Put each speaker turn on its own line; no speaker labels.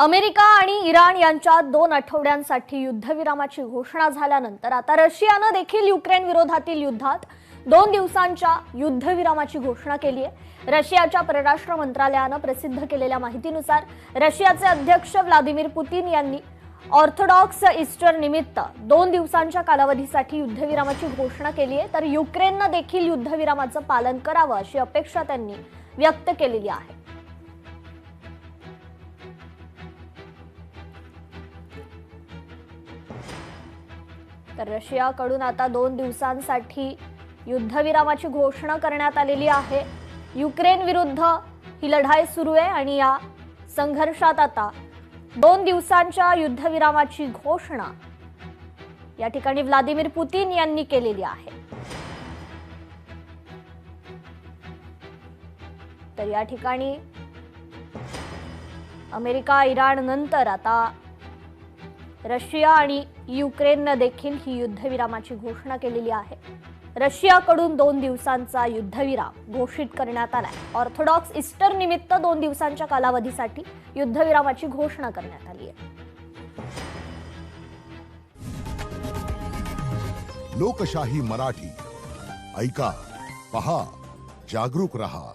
America आणि Iran यांच्यात 2 आठवड्यांसाठी युद्धविरामाची घोषणा झाल्यानंतर आता रशियानं देखील युक्रेन विरोधातील युद्धात 2 दिवसांच्या युद्धविरामाची घोषणा केली आहे। रशियाच्या परराष्ट्र मंत्रालयानं प्रसिद्ध केलेल्या माहितीनुसार रशियाचे अध्यक्ष व्लादिमीर पुतिन यांनी ऑर्थोडॉक्स ईस्टर निमित्त 2 दिवसांच्या कालावधीसाठी युद्धविरामाची घोषणा केली आहे, तर युक्रेननं देखील युद्धविरामाचं पालन करावं अशी अपेक्षा त्यांनी व्यक्त केलेली आहे। तर रशियाकडून आता 2 दिवसांसाठी युद्धविरामाची घोषणा करण्यात आलेली आहे। युक्रेन विरुद्ध ही लढाई सुरू आहे आणि या संघर्षात आता 2 दिवसांच्या युद्धविरामाची घोषणा या ठिकाणी व्लादिमीर पुतिन यांनी केलेली आहे। तर या ठिकाणी अमेरिका इराण नंतर आता रशिया आणि युक्रेनने देखील ही युद्धविरामाची घोषणा केलेली आहे। रशियाकडून 2 दिवसांचा युद्धविराम घोषित करण्यात आलाय। ऑर्थोडॉक्स ईस्टर निमित्त 2 दिवसांच्या कालावधीसाठी युद्धविरामाची घोषणा करण्यात आली आहे।
लोकशाही मराठी ऐका, पहा, जागरूक रहा।